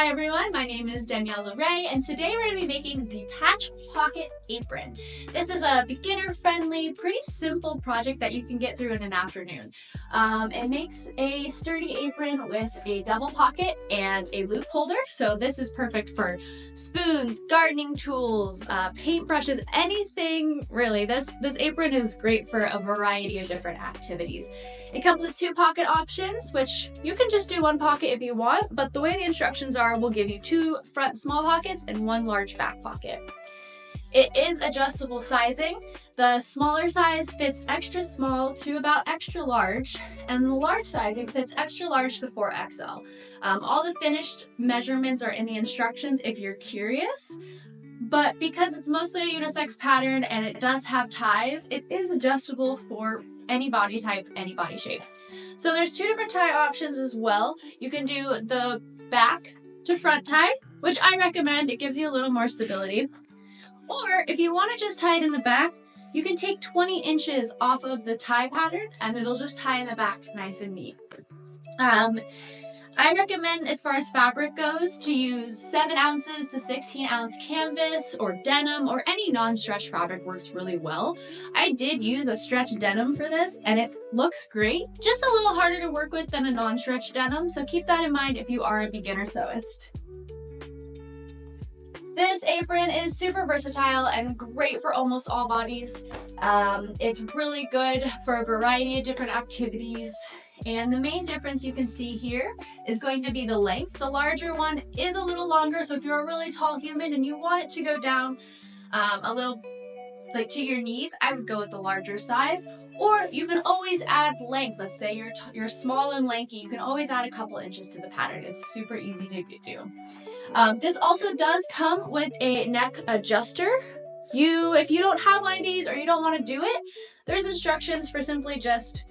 Hi everyone, my name is Danielle Ray, and today we're going to be making the Patch Pocket Apron. This is a beginner-friendly, pretty simple project that you can get through in an afternoon. It makes a sturdy apron with a double pocket and a loop holder, so this is perfect for spoons, gardening tools, paintbrushes, anything really. This apron is great for a variety of different activities. It comes with 2 pocket options, which you can just do 1 pocket if you want, but the way the instructions are will give you 2 front small pockets and 1 large back pocket. It is adjustable sizing. The smaller size fits extra small to about extra large, and the large sizing fits extra large to 4XL. All the finished measurements are in the instructions if you're curious, but because it's mostly a unisex pattern and it does have ties, it is adjustable for any body type, any body shape. So there's 2 different tie options as well. You can do the back to front tie, which I recommend. It gives you a little more stability. Or if you want to just tie it in the back, you can take 20 inches off of the tie pattern and it'll just tie in the back nice and neat. I recommend, as far as fabric goes, to use 7 ounces to 16 ounce canvas or denim, or any non-stretch fabric works really well. I did use a stretch denim for this and it looks great, just a little harder to work with than a non-stretch denim, so keep that in mind if you are a beginner sewist. This apron is super versatile and great for almost all bodies. It's really good for a variety of different activities. And the main difference you can see here is going to be the length. The larger one is a little longer, so if you're a really tall human and you want it to go down a little like to your knees, I would go with the larger size. Or you can always add length. Let's say you're small and lanky, you can always add a couple inches to the pattern. It's super easy to do. This also does come with a neck adjuster. If you don't have one of these or you don't want to do it, there's instructions for simply just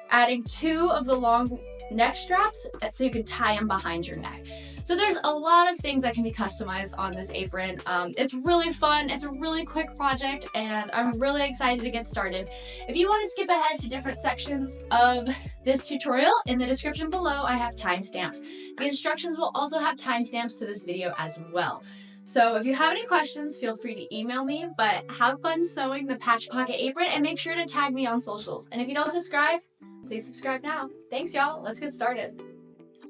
adding 2 of the long neck straps so you can tie them behind your neck. So there's a lot of things that can be customized on this apron. It's really fun, it's a really quick project, and I'm really excited to get started. If you want to skip ahead to different sections of this tutorial, in the description below I have timestamps. The instructions will also have timestamps to this video as well. So if you have any questions, feel free to email me, but have fun sewing the Patch Pocket Apron and make sure to tag me on socials. And if you don't subscribe, please subscribe now. Thanks y'all, let's get started.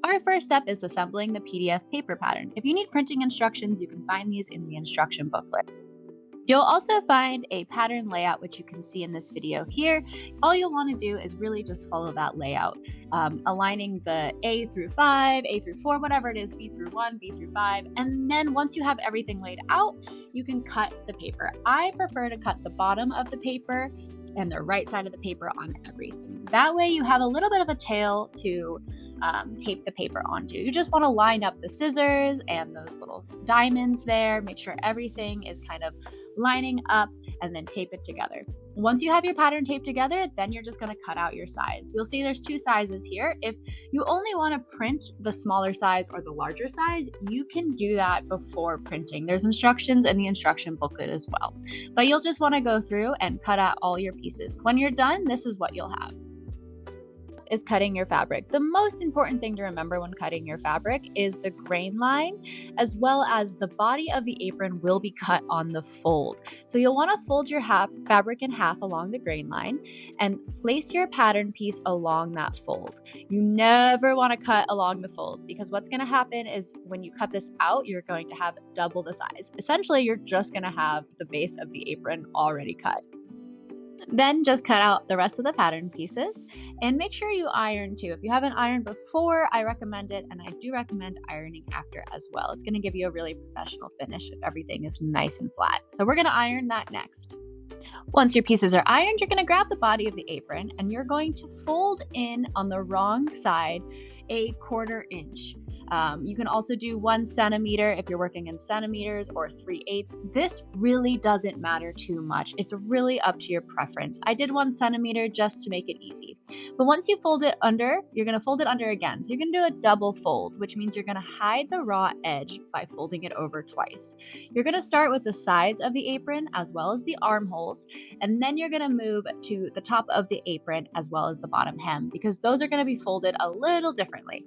Our first step is assembling the PDF paper pattern. If you need printing instructions, you can find these in the instruction booklet. You'll also find a pattern layout, which you can see in this video here. All you'll want to do is really just follow that layout, aligning the A through 5, A through 4, whatever it is, B through 1, B through 5. And then once you have everything laid out, you can cut the paper. I prefer to cut the bottom of the paper and the right side of the paper on everything. That way you have a little bit of a tail to tape the paper onto. You just want to line up the scissors and those little diamonds there, make sure everything is kind of lining up, and then tape it together. Once you have your pattern taped together, then you're just going to cut out your size. You'll see there's 2 sizes here. If you only want to print the smaller size or the larger size, you can do that before printing. There's instructions in the instruction booklet as well. But you'll just want to go through and cut out all your pieces. When you're done, this is what you'll have. Is cutting your fabric. The most important thing to remember when cutting your fabric is the grain line, as well as the body of the apron will be cut on the fold. So you'll want to fold your fabric in half along the grain line and place your pattern piece along that fold. You never want to cut along the fold, because what's going to happen is when you cut this out, you're going to have double the size. Essentially, you're just going to have the base of the apron already cut. Then just cut out the rest of the pattern pieces and make sure you iron too. If you haven't ironed before, I recommend it, and I do recommend ironing after as well. It's going to give you a really professional finish if everything is nice and flat. So we're going to iron that next. Once your pieces are ironed, you're going to grab the body of the apron and you're going to fold in on the wrong side a 1/4 inch. You can also do 1 centimeter if you're working in centimeters, or 3/8. This really doesn't matter too much. It's really up to your preference. I did 1 centimeter just to make it easy. But once you fold it under, you're going to fold it under again. So you're going to do a double fold, which means you're going to hide the raw edge by folding it over twice. You're going to start with the sides of the apron as well as the armholes, and then you're going to move to the top of the apron as well as the bottom hem, because those are going to be folded a little differently.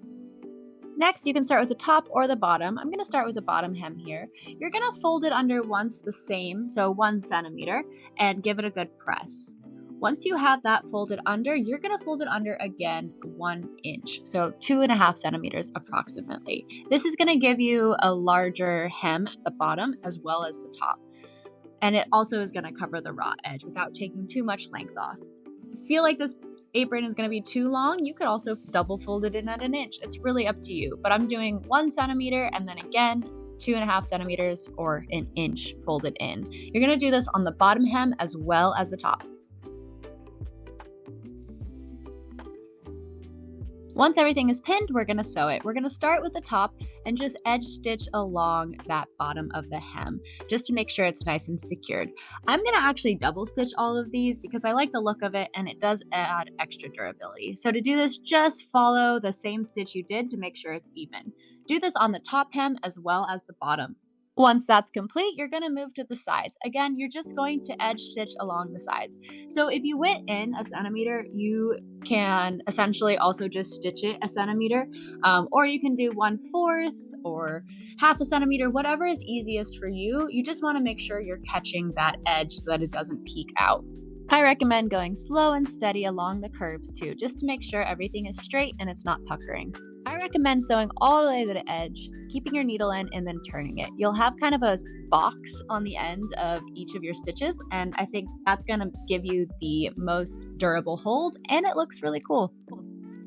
Next, you can start with the top or the bottom. I'm going to start with the bottom hem here. You're going to fold it under once the same, so 1 centimeter, and give it a good press. Once you have that folded under, you're going to fold it under again 1 inch, so 2.5 centimeters approximately. This is going to give you a larger hem at the bottom as well as the top. And it also is going to cover the raw edge without taking too much length off. If you feel like this apron is going to be too long, you could also double fold it in at 1 inch. It's really up to you, but I'm doing 1 centimeter and then again 2.5 centimeters or 1 inch folded in. You're going to do this on the bottom hem as well as the top. Once everything is pinned, we're going to sew it. We're going to start with the top and just edge stitch along that bottom of the hem just to make sure it's nice and secured. I'm going to actually double stitch all of these because I like the look of it and it does add extra durability. So to do this, just follow the same stitch you did to make sure it's even. Do this on the top hem as well as the bottom. Once that's complete, you're going to move to the sides. Again, you're just going to edge stitch along the sides. So if you went in 1 centimeter, you can essentially also just stitch it 1 centimeter, or you can do 1/4 or 1/2 centimeter, whatever is easiest for you. You just want to make sure you're catching that edge so that it doesn't peek out. I recommend going slow and steady along the curves too, just to make sure everything is straight and it's not puckering. I recommend sewing all the way to the edge, keeping your needle in and then turning it. You'll have kind of a box on the end of each of your stitches, and I think that's going to give you the most durable hold, and it looks really cool.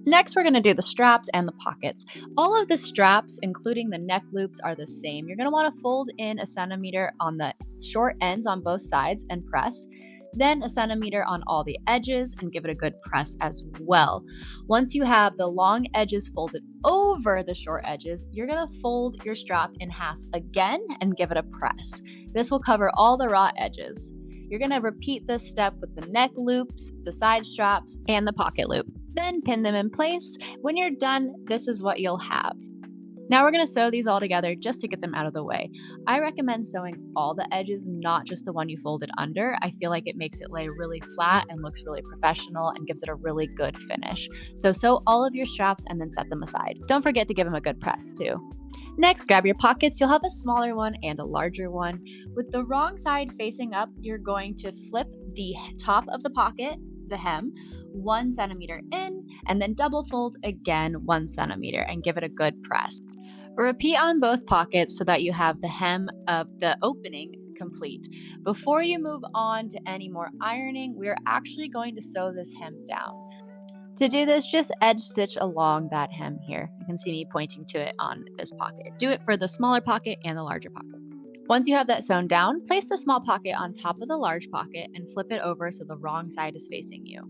Next, we're going to do the straps and the pockets. All of the straps, including the neck loops, are the same. You're going to want to fold in 1 centimeter on the short ends on both sides and press. Then 1 centimeter on all the edges and give it a good press as well. Once you have the long edges folded over the short edges, you're going to fold your strap in half again and give it a press. This will cover all the raw edges. You're going to repeat this step with the neck loops, the side straps, and the pocket loop. Then pin them in place. When you're done, this is what you'll have. Now we're going to sew these all together just to get them out of the way. I recommend sewing all the edges, not just the one you folded under. I feel like it makes it lay really flat and looks really professional and gives it a really good finish. So sew all of your straps and then set them aside. Don't forget to give them a good press too. Next, grab your pockets. You'll have a smaller one and a larger one. With the wrong side facing up, you're going to flip the top of the pocket, the hem, 1 centimeter in, and then double fold again 1 centimeter and give it a good press. Repeat on both pockets so that you have the hem of the opening complete. Before you move on to any more ironing, we're actually going to sew this hem down. To do this, just edge stitch along that hem here. You can see me pointing to it on this pocket. Do it for the smaller pocket and the larger pocket. Once you have that sewn down, place the small pocket on top of the large pocket and flip it over so the wrong side is facing you.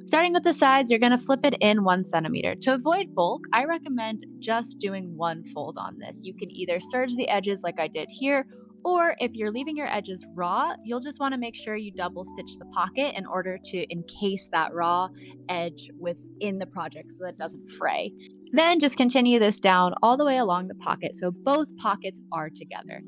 Starting with the sides, you're going to flip it in 1 centimeter. To avoid bulk, I recommend just doing one fold on this. You can either serge the edges like I did here, or if you're leaving your edges raw, you'll just want to make sure you double stitch the pocket in order to encase that raw edge within the project so that it doesn't fray. Then just continue this down all the way along the pocket so both pockets are together.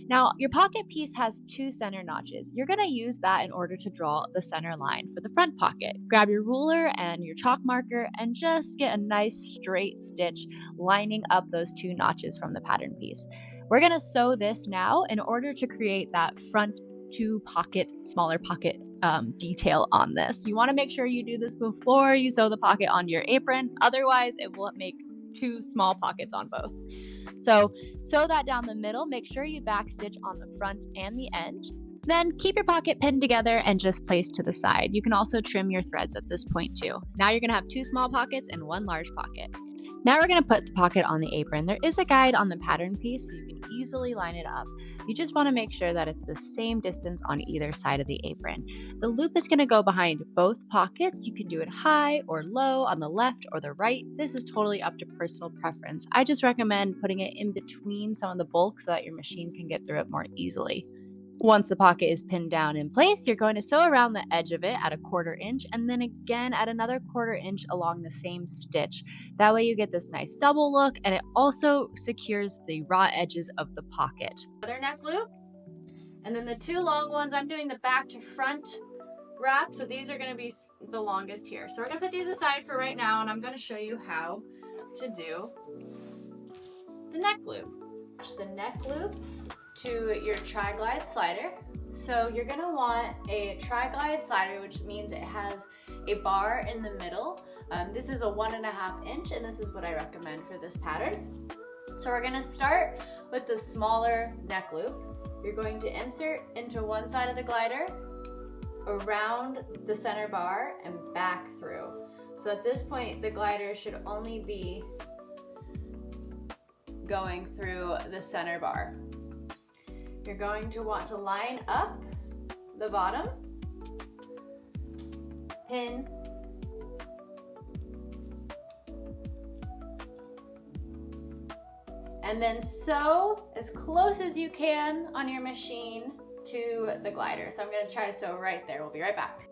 Now, your pocket piece has 2 center notches. You're going to use that in order to draw the center line for the front pocket. Grab your ruler and your chalk marker and just get a nice straight stitch lining up those 2 notches from the pattern piece. We're going to sew this now in order to create that front 2 pocket, smaller pocket detail on this. You want to make sure you do this before you sew the pocket onto your apron. Otherwise, it will make 2 small pockets on both. So sew that down the middle. Make sure you backstitch on the front and the end. Then keep your pocket pinned together and just place to the side. You can also trim your threads at this point too. Now you're going to have 2 small pockets and 1 large pocket. Now we're going to put the pocket on the apron. There is a guide on the pattern piece so you can easily line it up. You just want to make sure that it's the same distance on either side of the apron. The loop is going to go behind both pockets. You can do it high or low on the left or the right. This is totally up to personal preference. I just recommend putting it in between some of the bulk so that your machine can get through it more easily. Once the pocket is pinned down in place, you're going to sew around the edge of it at a 1/4 inch and then again at another 1/4 inch along the same stitch. That way you get this nice double look and it also secures the raw edges of the pocket. Other neck loop, and then the 2 long ones, I'm doing the back to front wrap, so these are going to be the longest here. So we're going to put these aside for right now and I'm going to show you how to do the neck loop. Attach the neck loops to your tri-glide slider. So you're gonna want a tri-glide slider, which means it has a bar in the middle. This is a 1.5 inch, and this is what I recommend for this pattern. So we're gonna start with the smaller neck loop. You're going to insert into one side of the glider, around the center bar, and back through. So at this point, the glider should only be going through the center bar. You're going to want to line up the bottom, pin, and then sew as close as you can on your machine to the glider. So I'm going to try to sew right there. We'll be right back.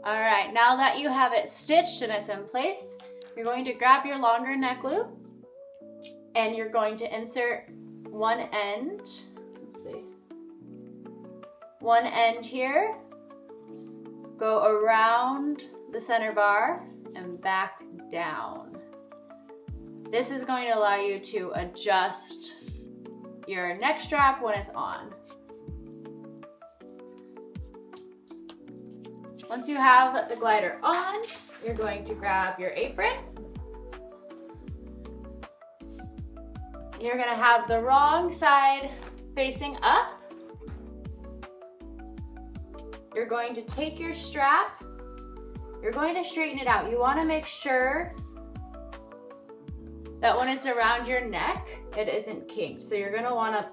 All right, now that you have it stitched and it's in place, you're going to grab your longer neck loop and you're going to insert one end. Let's see. One end here, go around the center bar and back down. This is going to allow you to adjust your neck strap when it's on. Once you have the glider on, you're going to grab your apron. You're gonna have the wrong side facing up. You're going to take your strap, you're going to straighten it out. You wanna make sure that when it's around your neck, it isn't kinked. So you're gonna wanna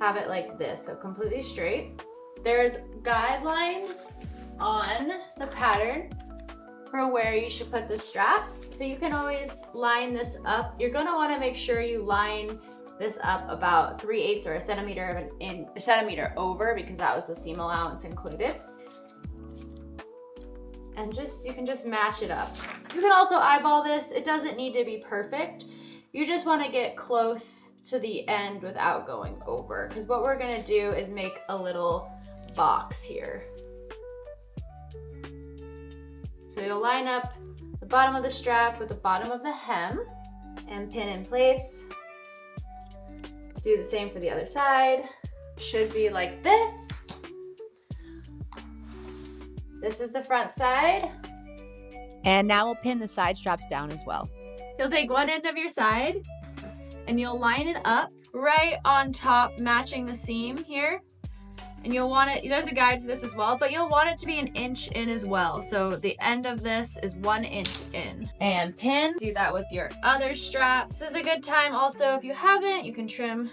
have it like this, so completely straight. There's guidelines on the pattern for where you should put the strap. So you can always line this up. You're gonna wanna make sure you line this up about 3/8 or a centimeter over, because that was the seam allowance included. And you can just match it up. You can also eyeball this. It doesn't need to be perfect. You just wanna get close to the end without going over, because what we're gonna do is make a little box here. So you'll line up the bottom of the strap with the bottom of the hem and pin in place. Do the same for the other side. Should be like this. This is the front side. And now we'll pin the side straps down as well. You'll take one end of your side and you'll line it up right on top, matching the seam here. And you'll want it, there's a guide for this as well, but you'll want it to be 1 inch in as well. So the end of this is 1 inch in. And pin, do that with your other strap. This is a good time also, if you haven't, you can trim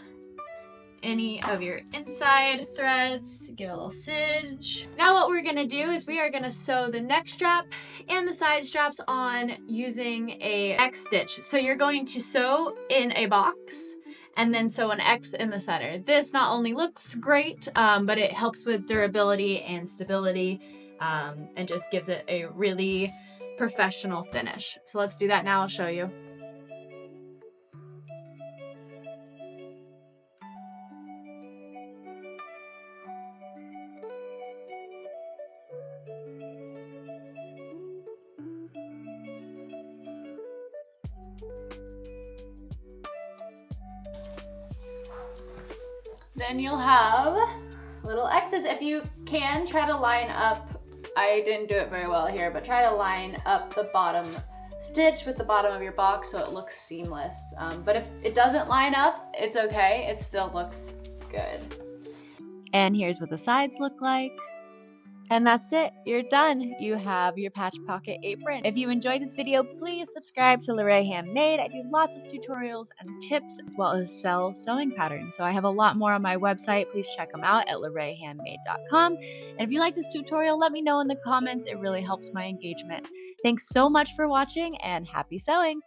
any of your inside threads, give it a little cinch. Now what we're gonna do is we are gonna sew the neck strap and the side straps on using a X stitch. So you're going to sew in a box and then sew an X in the center. This not only looks great, but it helps with durability and stability, and just gives it a really professional finish. So let's do that now, I'll show you. Then you'll have little X's. If you can, try to line up, I didn't do it very well here, but try to line up the bottom stitch with the bottom of your box so it looks seamless. But if it doesn't line up, it's okay. It still looks good. And here's what the sides look like. And that's it. You're done. You have your Patch Pocket apron. If you enjoyed this video, please subscribe to Lorraine Handmade. I do lots of tutorials and tips as well as sell sewing patterns. So I have a lot more on my website. Please check them out at lorrainehandmade.com. And if you like this tutorial, let me know in the comments. It really helps my engagement. Thanks so much for watching and happy sewing.